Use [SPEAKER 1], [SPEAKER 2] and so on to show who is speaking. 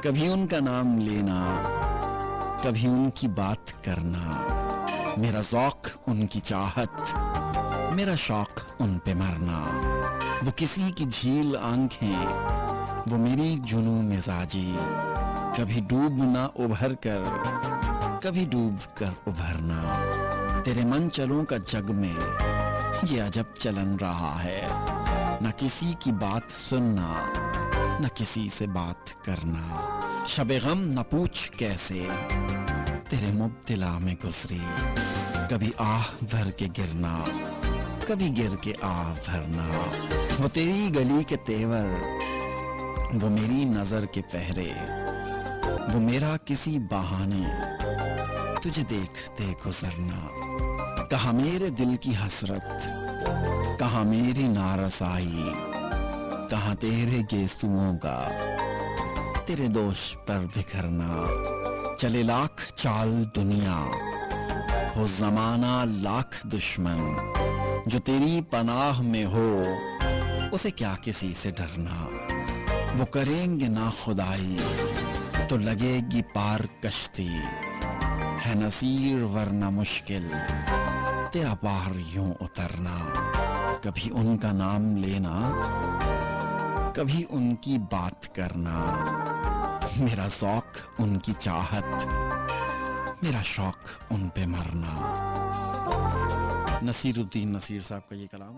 [SPEAKER 1] کبھی ان کا نام لینا، کبھی ان کی بات کرنا، میرا ذوق ان کی چاہت، میرا شوق ان پہ مرنا، وہ کسی کی جھیل آنکھیں، وہ میری جنوں مزاجی، کبھی ڈوبنا ابھر کر، کبھی ڈوب کر ابھرنا، تیرے من چلوں کا جگ میں یہ عجب چلن رہا ہے، نہ کسی کی بات سننا، نہ کسی سے بات کرنا، شب غم نہ پوچھ کیسے تیرے مبتلا میں گزری، کبھی آہ بھر کے گرنا، کبھی گر کے آہ بھرنا، وہ تیری گلی کے تیور، وہ میری نظر کے پہرے، وہ میرا کسی بہانے تجھے دیکھتے گزرنا، کہاں میرے دل کی حسرت، کہاں میری نارسائی، کہاں تیرے گیسوؤں کا تیرے دوش پر بکھرنا، چلے لاکھ چال دنیا، ہو زمانہ لاکھ دشمن، جو تیری پناہ میں ہو اسے کیا کسی سے ڈرنا، وہ کریں گے نا خدائی تو لگے گی پار کشتی، ہے نصیر ورنہ مشکل تیرا پار یوں اترنا، کبھی ان کا نام لینا، کبھی ان کی بات کرنا، میرا ذوق ان کی چاہت، میرا شوق ان پہ مرنا۔ نصیر الدین نصیر صاحب کا یہ کلام